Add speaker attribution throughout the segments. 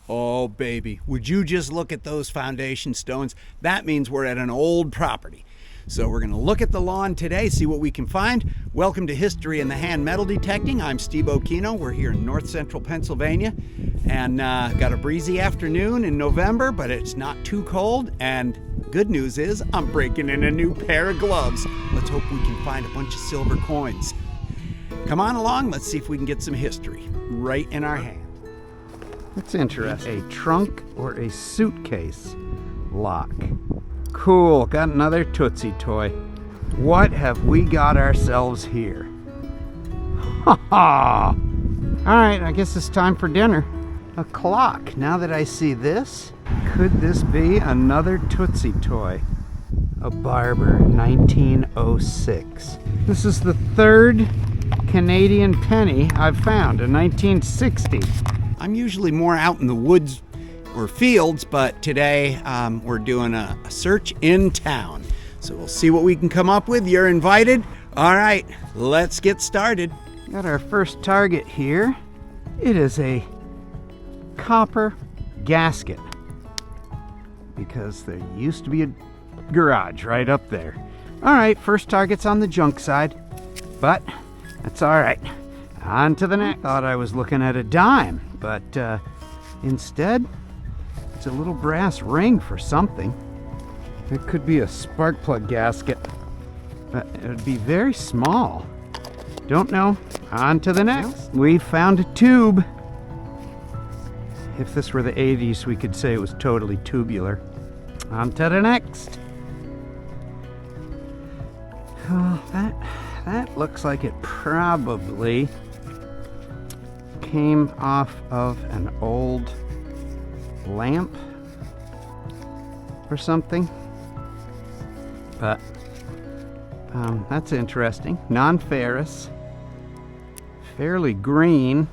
Speaker 1: Oh, baby, would you just look at those foundation stones? That means we're at an old property. So we're going to look at the lawn today, see what we can find. Welcome to History in the Hand Metal Detecting. I'm Steve Okino. We're here in north central Pennsylvania and got a breezy afternoon in November, but it's not too cold. And good news is I'm breaking in a new pair of gloves. Let's hope we can find a bunch of silver coins. Come on along. Let's see if we can get some history right in our hand.
Speaker 2: That's interesting. A trunk or a suitcase lock. Cool, got another Tootsie Toy. What have we got ourselves here? Ha ha! Alright, I guess it's time for dinner. A clock. Now that I see this, could this be another Tootsie Toy? A Barber 1906. This is the third Canadian penny I've found, a 1960.
Speaker 1: I'm usually more out in the woods or fields, but today we're doing a search in town. So we'll see what we can come up with. You're invited. All right, let's get started.
Speaker 2: Got our first target here. It is a copper gasket, because there used to be a garage right up there. All right, first target's on the junk side, but that's all right. On to the next. Thought I was looking at a dime, but instead, it's a little brass ring for something. It could be a spark plug gasket, but it would be very small. Don't know. On to the next. We found a tube. If this were the 80s, we could say it was totally tubular. On to the next. Oh, that looks like it probably came off of an old lamp or something, but that's interesting. Non-ferrous, fairly green,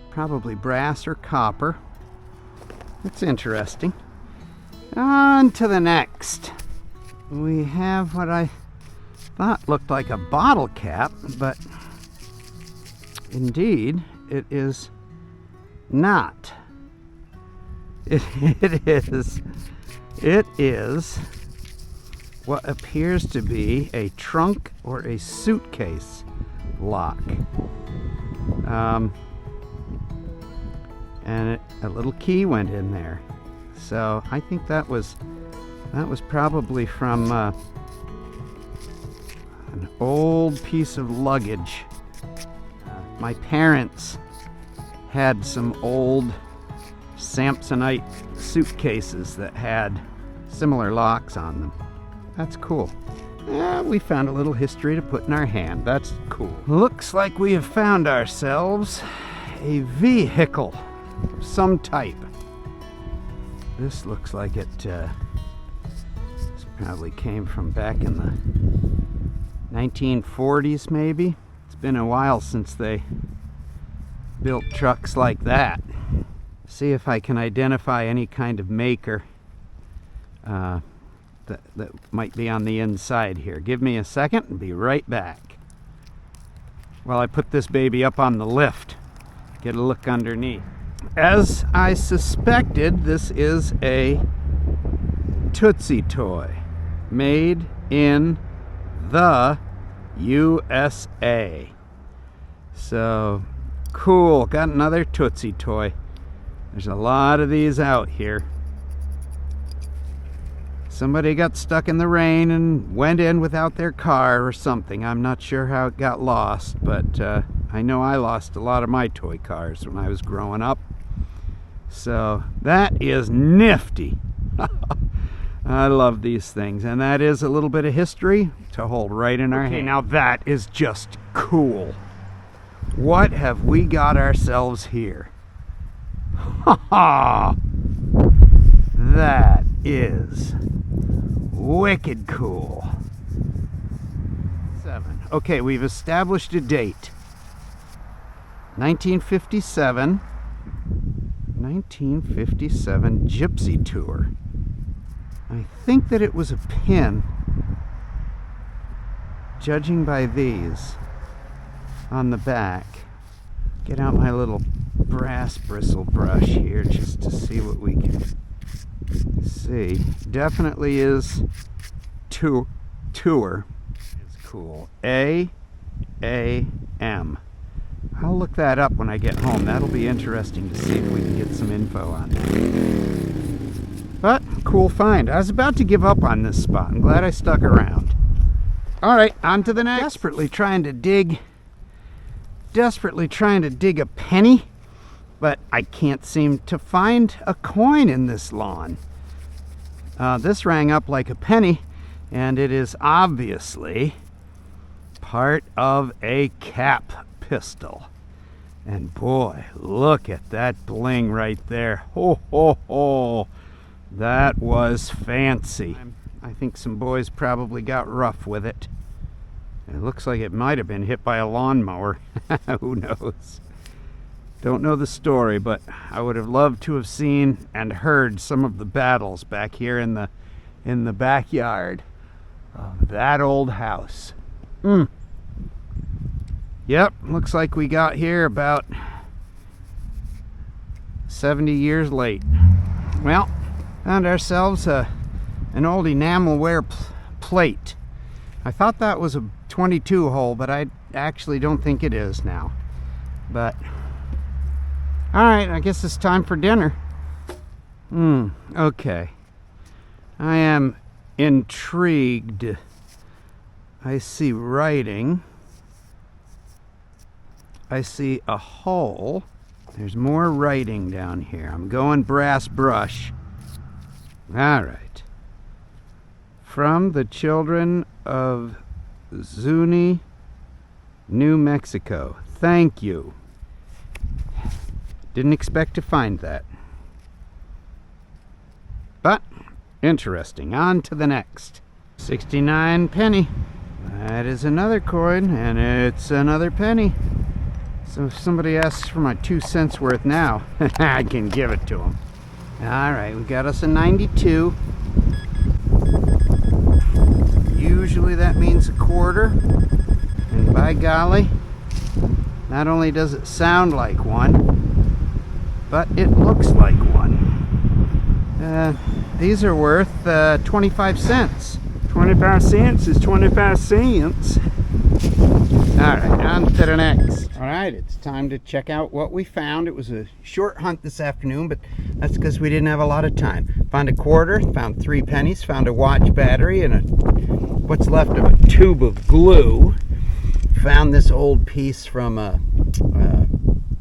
Speaker 2: probably brass or copper. That's interesting. On to the next. We have what I thought looked like a bottle cap, but indeed it is not. It is what appears to be a trunk or a suitcase lock. And a little key went in there. So I think that was probably from an old piece of luggage. My parents had some old Samsonite suitcases that had similar locks on them. That's cool. We found a little history to put in our hand. That's cool. Looks like we have found ourselves a vehicle of some type. This looks like this probably came from back in the 1940s, maybe. It's been a while since they built trucks like that. See if I can identify any kind of maker that might be on the inside here. Give me a second and be right back. While I put this baby up on the lift, get a look underneath. As I suspected, this is a Tootsie Toy made in the USA. So cool, got another Tootsie Toy. There's a lot of these out here. Somebody got stuck in the rain and went in without their car or something. I'm not sure how it got lost, but I know I lost a lot of my toy cars when I was growing up. So that is nifty. I love these things, and that is a little bit of history to hold right in our hand. Now that is just cool. What have we got ourselves here? Ha ha! That is wicked cool. 7. Okay, we've established a date. 1957. 1957 Gypsy Tour. I think that it was a pin, judging by these on the back. Get out my little brass bristle brush here just to see see. Definitely is tour. It's cool. A-A-M. I'll look that up when I get home. That'll be interesting to see if we can get some info on it. But, cool find. I was about to give up on this spot. I'm glad I stuck around. Alright, on to the next. Desperately trying to dig a penny, but I can't seem to find a coin in this lawn. This rang up like a penny, and it is obviously part of a cap pistol. And boy, look at that bling right there. Ho, ho, ho. That was fancy. I think some boys probably got rough with it. It looks like it might have been hit by a lawnmower. Who knows? Don't know the story, but I would have loved to have seen and heard some of the battles back here in the backyard of that old house. Yep, looks like we got here about 70 years late. Well, found ourselves an old enamelware plate. I thought that was a 22 hole, but I actually don't think it is now. But, alright, I guess it's time for dinner. Okay. I am intrigued. I see writing. I see a hole. There's more writing down here. I'm going brass brush. Alright. From the children of Zuni, New Mexico. Thank you. Didn't expect to find that. But, interesting. On to the next. 69 penny. That is another coin, and it's another penny. So if somebody asks for my 2 cents worth now, I can give it to them. Alright, we got us a 92. Usually that means a quarter. And by golly, not only does it sound like one, but it looks like one. These are worth 25 cents. 25 cents is 25 cents. Alright, on to the next. Alright, it's time to check out what we found. It was a short hunt this afternoon, but that's because we didn't have a lot of time. Found a quarter, found 3 pennies, found a watch battery, and what's left of a tube of glue. Found this old piece from a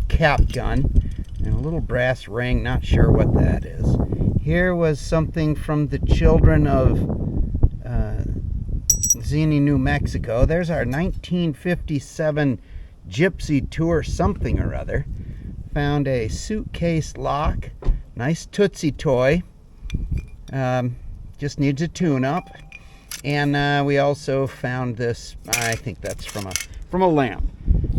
Speaker 2: cap gun, and a little brass ring, not sure what that is. Here was something from the children of Zuni, New Mexico. There's our 1957 Gypsy Tour something or other. Found a suitcase lock. Nice Tootsie Toy. Just needs a tune-up. And we also found this, I think that's from a lamp.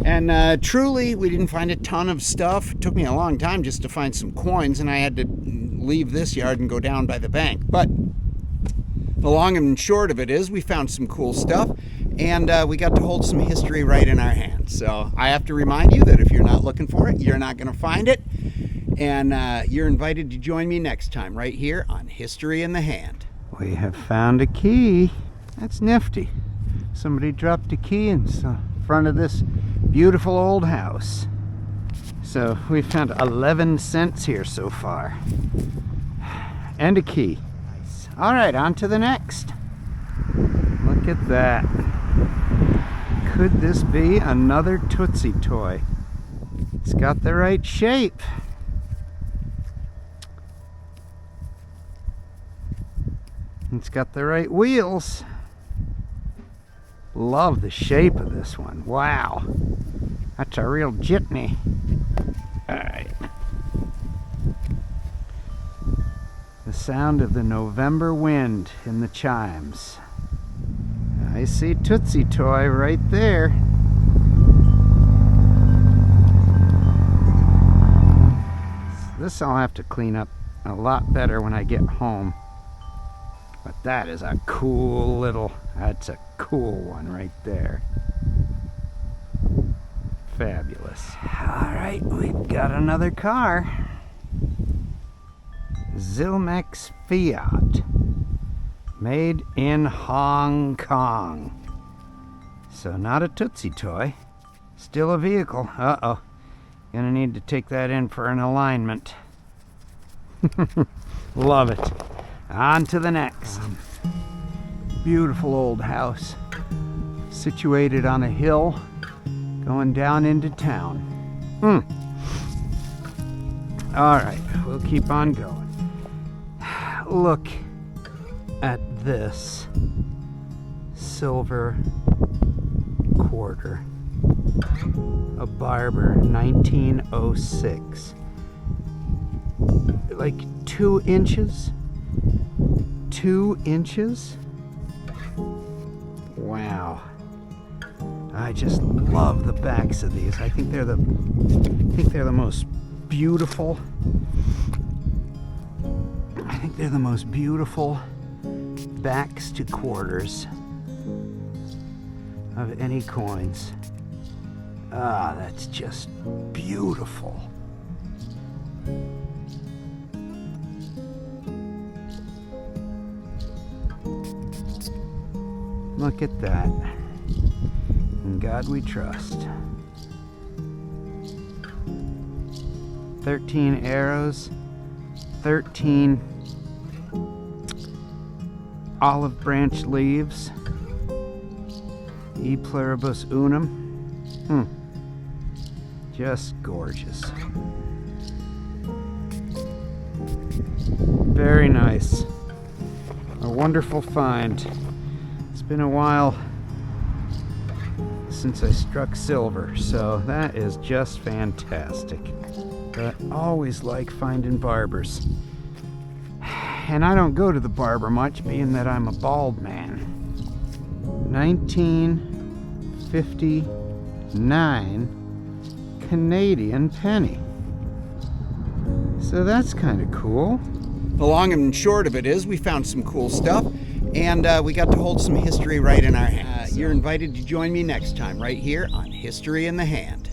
Speaker 2: And truly, we didn't find a ton of stuff. It took me a long time just to find some coins, and I had to leave this yard and go down by the bank. But the long and short of it is we found some cool stuff, and we got to hold some history right in our hands. So I have to remind you that if you're not looking for it, you're not going to find it. And you're invited to join me next time right here on History in the Hand. We have found a key. That's nifty. Somebody dropped a key in front of this beautiful old house. So we found 11 cents here so far. And a key. All right, on to the next. Look at that. Could this be another Tootsie Toy? It's got the right shape. It's got the right wheels. Love the shape of this one. Wow. That's a real jitney. All right. The sound of the November wind in the chimes. I see Tootsie Toy right there. This I'll have to clean up a lot better when I get home. But that is a cool little, that's a cool one right there. Fabulous. All right, we've got another car. Zilmex Fiat. Made in Hong Kong. So not a Tootsie Toy. Still a vehicle. Uh-oh. Gonna need to take that in for an alignment. Love it. On to the next. Beautiful old house. Situated on a hill. Going down into town. Alright, we'll keep on going. Look at this silver quarter. A Barber, 1906. Like 2 inches? 2 inches? Wow. I just love the backs of these. I think they're the most beautiful. I think they're the most beautiful backs to quarters of any coins. Ah, that's just beautiful. Look at that. In God we trust. 13 arrows, 13 olive branch leaves, E pluribus unum. Just gorgeous. Very nice. A wonderful find. It's been a while since I struck silver, so that is just fantastic. But I always like finding barbers. And I don't go to the barber much, being that I'm a bald man. 1959 Canadian penny. So that's kind of cool.
Speaker 1: The long and short of it is we found some cool stuff, and we got to hold some history right in our hands. You're invited to join me next time right here on History in the Hand.